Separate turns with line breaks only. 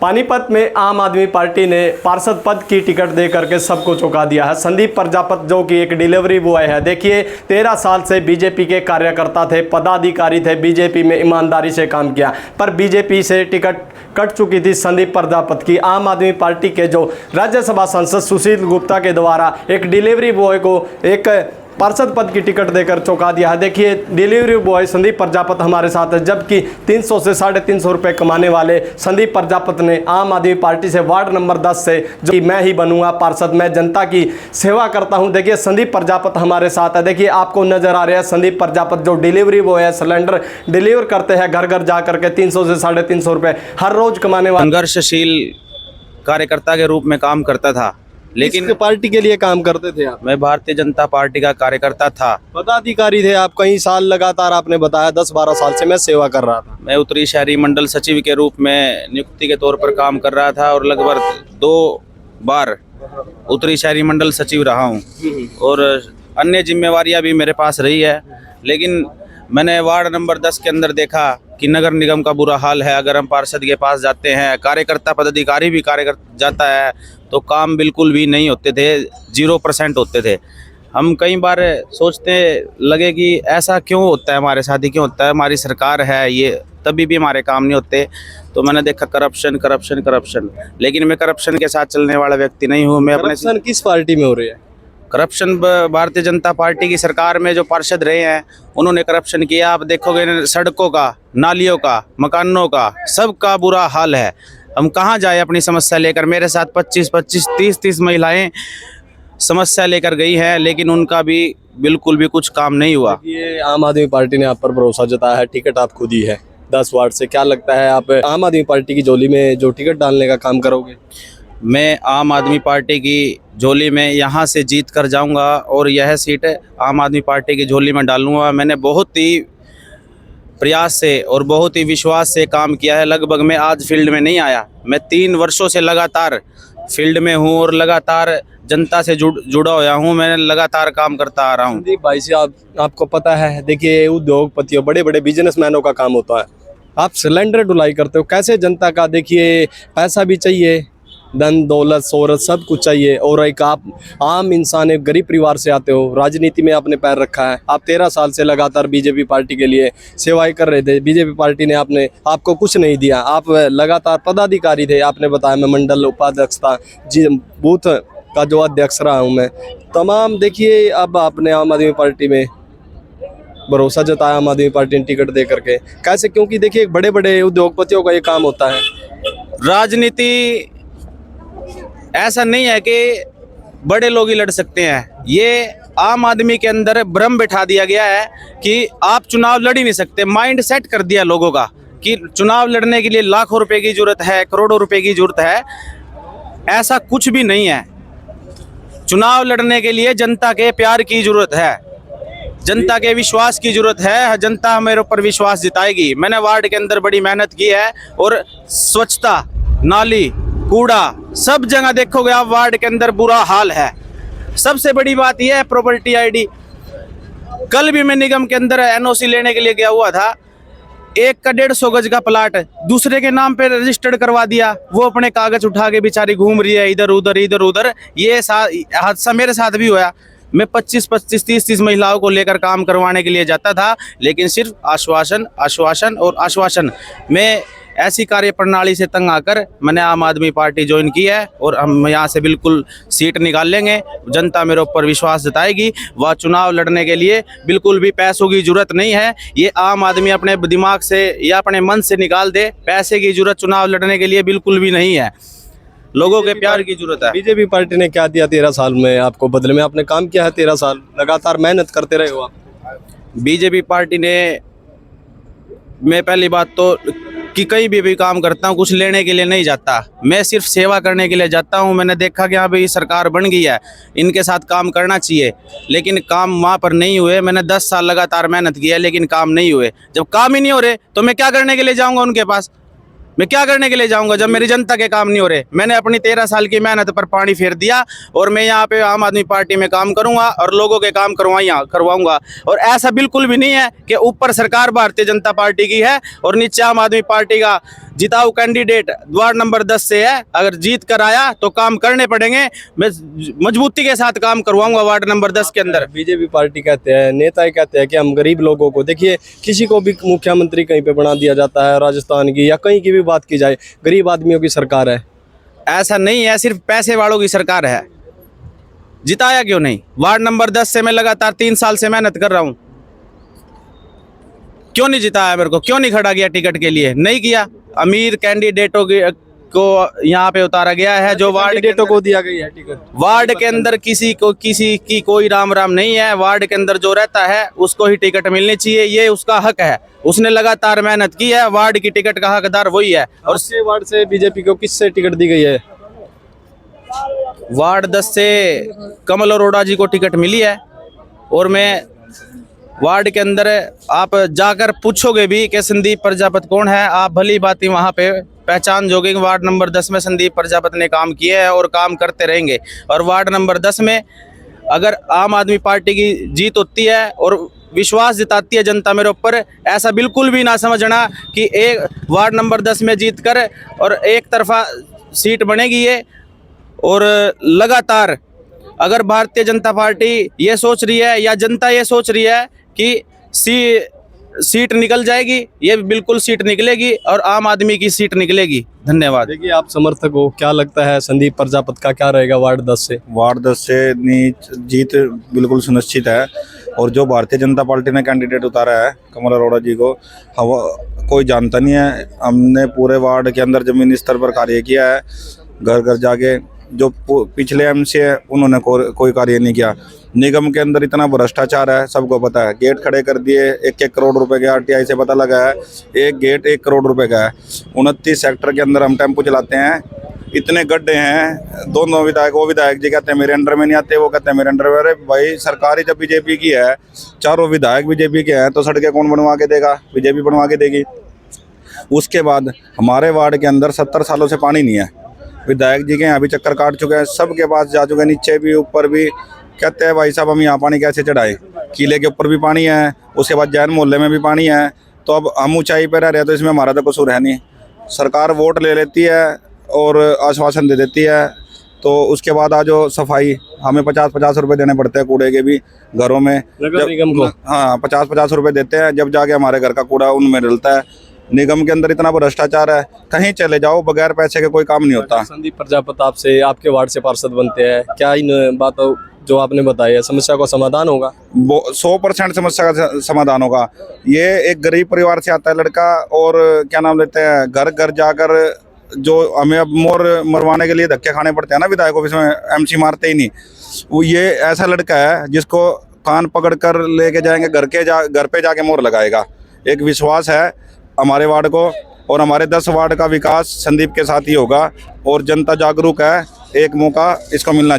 पानीपत में आम आदमी पार्टी ने पार्षद पद की टिकट दे करके सबको चौंका दिया है। संदीप प्रजापति जो कि एक डिलीवरी बॉय है, देखिए 13 साल से बीजेपी के कार्यकर्ता थे, पदाधिकारी थे, बीजेपी में ईमानदारी से काम किया, पर बीजेपी से टिकट कट चुकी थी संदीप प्रजापति की। आम आदमी पार्टी के जो राज्यसभा सांसद सुशील गुप्ता के द्वारा एक डिलीवरी बॉय को एक पार्षद पद की टिकट देकर चौंका दिया है। देखिए डिलीवरी बॉय संदीप प्रजापति हमारे साथ है, जबकि 300 से 350 रुपये कमाने वाले संदीप प्रजापति ने आम आदमी पार्टी से वार्ड नंबर 10 से जो कि मैं ही बनूंगा पार्षद, मैं जनता की सेवा करता हूं। देखिए संदीप प्रजापति हमारे साथ है, देखिए आपको नजर आ रहा है संदीप प्रजापति जो डिलीवरी बॉय है, सिलेंडर डिलीवर करते हैं घर घर जा करके 300 से 350 रुपये हर रोज कमाने वाले
संघर्षशील कार्यकर्ता के रूप में काम करता था। लेकिन
पार्टी के लिए काम करते थे आप?
मैं भारतीय जनता पार्टी का कार्यकर्ता था।
पदाधिकारी थे आप कई साल लगातार, आपने बताया 10-12 साल से मैं सेवा कर रहा था।
मैं उत्तरी शहरी मंडल सचिव के रूप में नियुक्ति के तौर पर काम कर रहा था और लगभग 2 बार उत्तरी शहरी मंडल सचिव रहा हूं और अन्य जिम्मेवारियां भी मेरे पास रही है। लेकिन मैंने वार्ड नंबर 10 के अंदर देखा कि नगर निगम का बुरा हाल है। अगर हम पार्षद के पास जाते हैं, कार्यकर्ता पदाधिकारी भी कार्यकर्ता जाता है तो काम बिल्कुल भी नहीं होते थे, 0% होते थे। हम कई बार सोचते लगे कि ऐसा क्यों होता है, हमारे साथ ही क्यों होता है, हमारी सरकार है ये, तभी भी हमारे काम नहीं होते। तो मैंने देखा करप्शन करप्शन करप्शन, लेकिन मैं करप्शन के साथ चलने वाला व्यक्ति नहीं हूँ। मैं अपने
करप्शन किस पार्टी में हो रही है?
करप्शन भारतीय जनता पार्टी की सरकार में जो पार्षद रहे हैं उन्होंने करप्शन किया। आप देखोगे सड़कों का, नालियों का, मकानों का, सबका बुरा हाल है। हम कहाँ जाए अपनी समस्या लेकर? मेरे साथ 25-25, 30-30 महिलाएं समस्या लेकर गई हैं, लेकिन उनका भी बिल्कुल भी कुछ काम नहीं हुआ।
ये आम आदमी पार्टी ने आप पर भरोसा जताया है, टिकट आप खुद ही है 10 वार्ड से, क्या लगता है आप आम आदमी पार्टी की झोली में जो टिकट डालने का काम करोगे?
मैं आम आदमी पार्टी की झोली में यहाँ से जीत कर जाऊँगा और यह सीट आम आदमी पार्टी की झोली में डालूँगा। मैंने बहुत ही प्रयास से और बहुत ही विश्वास से काम किया है। लगभग मैं आज फील्ड में नहीं आया, मैं 3 वर्षों से लगातार फील्ड में हूँ और लगातार जनता से जुड़ा हुआ हूँ। मैं लगातार काम करता आ रहा हूँ।
संदीप भाई से आपको पता है, देखिए उद्योगपतियों, बड़े बड़े बिजनेसमैनों का काम होता है, आप सिलेंडर ढुलाई करते हो, कैसे जनता का, देखिए पैसा भी चाहिए, धन दौलत शोहरत सब कुछ चाहिए, और एक आप आम इंसान, एक गरीब परिवार से आते हो, राजनीति में आपने पैर रखा है, आप 13 साल से लगातार बीजेपी पार्टी के लिए सेवाएं कर रहे थे, बीजेपी पार्टी ने आपको कुछ नहीं दिया, आप लगातार पदाधिकारी थे, आपने बताया मैं मंडल उपाध्यक्ष था, जी बूथ का जो अध्यक्ष रहा हूँ मैं तमाम। देखिए अब आपने आम आदमी पार्टी में भरोसा जताया, आम आदमी पार्टी ने टिकट दे करके, कैसे? क्योंकि देखिए बड़े बड़े उद्योगपतियों का ये काम होता है।
राजनीति ऐसा नहीं है कि बड़े लोग ही लड़ सकते हैं, ये आम आदमी के अंदर भ्रम बैठा दिया गया है कि आप चुनाव लड़ ही नहीं सकते। माइंड सेट कर दिया लोगों का कि चुनाव लड़ने के लिए लाखों रुपए की जरूरत है, करोड़ों रुपए की जरूरत है। ऐसा कुछ भी नहीं है। चुनाव लड़ने के लिए जनता के प्यार की जरूरत है, जनता के विश्वास की जरूरत है। जनता मेरे ऊपर विश्वास जिताएगी। मैंने वार्ड के अंदर बड़ी मेहनत की है और स्वच्छता, नाली, कूड़ा, सब जगह देखोगे आप वार्ड के अंदर बुरा हाल है। सबसे बड़ी बात यह है प्रॉपर्टी आईडी। कल भी मैं निगम के अंदर एनओसी लेने के लिए गया हुआ था, एक का 150 गज का प्लाट दूसरे के नाम पे रजिस्टर्ड करवा दिया। वो अपने कागज उठा के बेचारी घूम रही है इधर उधर इधर उधर। ये हादसा मेरे साथ भी हुआ। मैं 25-25, 30-30 महिलाओं को लेकर काम करवाने के लिए जाता था, लेकिन सिर्फ आश्वासन आश्वासन और आश्वासन। मैं ऐसी कार्य प्रणाली से तंग आकर मैंने आम आदमी पार्टी ज्वाइन की है और हम यहाँ से बिल्कुल सीट निकाल लेंगे। जनता मेरे ऊपर विश्वास जताएगी। वह चुनाव लड़ने के लिए बिल्कुल भी पैसों की जरूरत नहीं है। ये आम आदमी अपने दिमाग से या अपने मन से निकाल दे, पैसे की जरूरत चुनाव लड़ने के लिए बिल्कुल भी नहीं है। लोगों के प्यार की जरूरत है।
बीजेपी पार्टी ने क्या दिया 13 साल में आपको? बदले में आपने काम किया है 13 साल, लगातार मेहनत करते रहे हो आप।
बीजेपी पार्टी ने, मैं पहली बात तो कि कहीं भी काम करता हूँ कुछ लेने के लिए नहीं जाता, मैं सिर्फ सेवा करने के लिए जाता हूँ। मैंने देखा कि हाँ भाई सरकार बन गई है, इनके साथ काम करना चाहिए, लेकिन काम वहाँ पर नहीं हुए। मैंने 10 साल लगातार मेहनत की है, लेकिन काम नहीं हुए। जब काम ही नहीं हो रहे तो मैं क्या करने के लिए जाऊँगा उनके पास? मैं क्या करने के लिए जाऊंगा जब मेरी जनता के काम नहीं हो रहे। मैंने अपनी 13 साल की मेहनत पर पानी फेर दिया और मैं यहाँ पे आम आदमी पार्टी में काम करूंगा और लोगों के काम करवाऊंगा। और ऐसा बिल्कुल भी नहीं है कि ऊपर सरकार भारतीय जनता पार्टी की है और नीचे आम आदमी पार्टी का जिताऊ कैंडिडेट वार्ड नंबर 10 से है। अगर जीत कर आया तो काम करने पड़ेंगे, मैं मजबूती के साथ काम करवाऊंगा वार्ड नंबर 10 के अंदर।
बीजेपी पार्टी कहते हैं, नेता कहते हैं कि हम गरीब लोगों को, देखिए किसी को भी मुख्यमंत्री कहीं पे बना दिया जाता है, राजस्थान की या कहीं की भी बात की जाए, गरीब आदमियों की सरकार है।
ऐसा नहीं है, सिर्फ पैसे वालों की सरकार है। जिताया क्यों नहीं? वार्ड नंबर 10 से मैं लगातार 3 साल से मेहनत कर रहा हूं, क्यों नहीं जिताया मेरे को? क्यों नहीं खड़ा किया टिकट के लिए? नहीं किया। अमीर कैंडिडेटों को यहाँ पे उतारा गया है, जो वार्ड
कैंडिडेटों को दिया गया है टिकट।
वार्ड के अंदर किसी की कोई राम राम नहीं है। वार्ड के अंदर जो रहता है उसको ही टिकट मिलनी चाहिए, ये उसका हक है। उसने लगातार मेहनत की है, वार्ड की टिकट का हकदार वही है।
और से वार्ड से बीजेपी को किससे टिकट दी गई है?
वार्ड 10 से कमल अरोड़ा जी को टिकट मिली है। और मैं वार्ड के अंदर, आप जाकर पूछोगे भी कि संदीप प्रजापति कौन है, आप भली बात ही वहाँ पे पहचान जोगे। वार्ड नंबर 10 में संदीप प्रजापति ने काम किए हैं और काम करते रहेंगे। और वार्ड नंबर 10 में अगर आम आदमी पार्टी की जीत होती है और विश्वास जताती है जनता मेरे ऊपर, ऐसा बिल्कुल भी ना समझना कि एक वार्ड नंबर 10 में जीत कर और एक तरफा सीट बनेगी ये। और लगातार अगर भारतीय जनता पार्टी ये सोच रही है या जनता ये सोच रही है कि सीट निकल जाएगी, ये बिल्कुल सीट निकलेगी और आम आदमी की सीट निकलेगी। धन्यवाद।
देखिए आप समर्थक हो, क्या लगता है संदीप प्रजापति का क्या रहेगा वार्ड 10 से?
वार्ड 10 से जीत बिल्कुल सुनिश्चित है। और जो भारतीय जनता पार्टी ने कैंडिडेट उतारा है कमल अरोड़ा जी को, कोई जानता नहीं है। हमने पूरे वार्ड के अंदर जमीनी स्तर पर कार्य किया है, घर घर जाके। जो पिछले एमसी है उन्होंने कोई कार्य नहीं किया। निगम के अंदर इतना भ्रष्टाचार है, सबको पता है। गेट खड़े कर दिए, 1-1 करोड़ रुपए के, आरटीआई से पता लगा है एक गेट 1 करोड़ रुपए का है। 29 सेक्टर के अंदर हम टेम्पो चलाते हैं, इतने गड्ढे हैं। दोनों विधायक, वो विधायक जी कहते हैं मेरे अंडर में नहीं आते, वो कहते हैं मेरे अंडर में। अरे भाई सरकारी जब बीजेपी की है, चारों विधायक बीजेपी के हैं, तो सड़कें कौन बनवा के देगा? बीजेपी बनवा के देगी। उसके बाद हमारे वार्ड के अंदर 70 सालों से पानी नहीं है। विधायक जी के यहाँ भी चक्कर काट चुके हैं, सबके पास जा चुके हैं, नीचे भी ऊपर भी। कहते हैं भाई साहब हम यहाँ पानी कैसे चढ़ाएं? किले के ऊपर भी पानी है, उसके बाद जैन मोहल्ले में भी पानी है। तो अब हम ऊंचाई पर रह रहे हैं, तो इसमें हमारा तो कसूर है नहीं। सरकार वोट ले लेती है और आश्वासन दे देती है, तो उसके बाद आज सफाई हमें 50-50 रुपये देने पड़ते हैं कूड़े के भी घरों में।
नगर निगम को?
हाँ, 50-50 रुपये देते हैं, जब जाके हमारे घर का कूड़ा उनमें डलता है। निगम के अंदर इतना भ्रष्टाचार है, कहीं चले जाओ बगैर पैसे के कोई काम नहीं होता।
संदीप प्रजापति आपसे, आपके वार्ड से पार्षद बनते हैं, क्या इन बातों जो आपने बताई है समस्या का समाधान होगा?
100% समस्या का समाधान होगा। ये एक गरीब परिवार से आता है लड़का, और क्या नाम लेते हैं, घर घर जाकर जो हमें अब मोर मरवाने के लिए धक्के खाने पड़ते हैं ना विधायक ऑफिस में, एमसी मारते ही नहीं। वो ये ऐसा लड़का है जिसको कान पकड़ कर लेके जाएंगे, घर पे जाके मोर लगाएगा। एक विश्वास है हमारे वार्ड को, और हमारे 10 वार्ड का विकास संदीप के साथ ही होगा। और जनता जागरूक है, एक मौका इसको मिलना चाहिए।